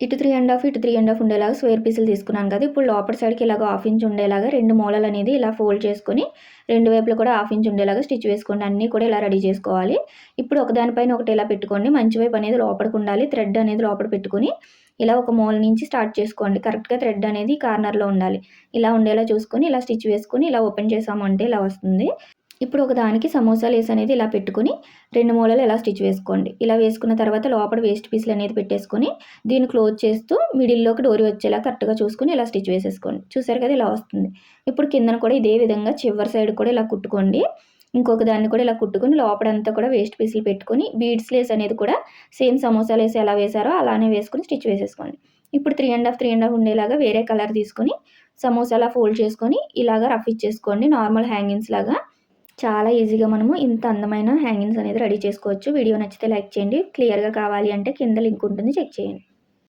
ఇటు 3 ½ ఇటు 3 ½ ఉండేలాగా స్క్వేర్ పీసులు తీసుకున్నాను కదా. ఇప్పుడు లోపల సైడ్కి ఇలాగ 1/2 ఇంచ్ ఉండేలాగా 2 మూలలు అనేది ఇలా ఫోల్డ్ చేసుకొని 2 వైపులు కూడా 1/2 ఇంచ్ ఉండేలాగా స్టిచ్ వేసుకోండి. అన్నీ కూడా ఇలా రెడీ చేసుకోవాలి. ఇప్పుడు ఒకదానిపైన ఒకటి ఇలా పెట్టుకోండి. మంచి వైపు అనేది లోపలికి ఉండాలి. థ్రెడ్ అనేది లోపల పెట్టుకొని ఇలా ఒక మూల నుంచి స్టార్ట్ చేసుకోండి. కరెక్ట్గా థ్రెడ్ అనేది కార్నర్లో ఉండాలి. ఇలా ఉండేలా చూసుకొని ఇలా స్టిచ్ వేసుకొని ఇలా ఓపెన్ చేసామంటే ఇలా వస్తుంది. ఇప్పుడు ఒకదానికి సమోసా లేస్ అనేది ఇలా పెట్టుకొని 2 మూలలు ఇలా స్టిచ్ వేసుకోండి. ఇలా వేసుకున్న తర్వాత లోపల వేస్ట్ పీసులు అనేది పెట్టేసుకొని దీన్ని క్లోజ్ చేస్తూ మిడిల్లోకి డోరీ వచ్చేలా కరెక్ట్గా చూసుకొని ఇలా స్టిచ్ వేసేసుకోండి. చూసారు కదా ఇలా వస్తుంది. ఇప్పుడు కిందన కూడా ఇదే విధంగా చివరి సైడ్ కూడా ఇలా కుట్టుకోండి. ఇంకొక దాన్ని కూడా ఇలా కుట్టుకొని లోపలంతా కూడా వేస్ట్ పీసులు పెట్టుకొని బీడ్స్ లేస్ అనేది కూడా సేమ్ సమోసా లేస్ ఎలా వేసారో అలానే వేసుకొని స్టిచ్ వేసేసుకోండి. ఇప్పుడు 3 ½ ఉండేలాగా వేరే కలర్ తీసుకొని సమోసాలా ఫోల్డ్ చేసుకొని ఇలాగా రఫ్ ఇచ్చేసుకోండి. నార్మల్ హ్యాంగింగ్స్ లాగా చాలా ఈజీగా మనము ఇంత అందమైన హ్యాంగింగ్స్ అనేది రెడీ చేసుకోవచ్చు. వీడియో నచ్చితే లైక్ చేయండి. క్లియర్గా కావాలి అంటే కింద లింక్ ఉంటుంది, చెక్ చేయండి.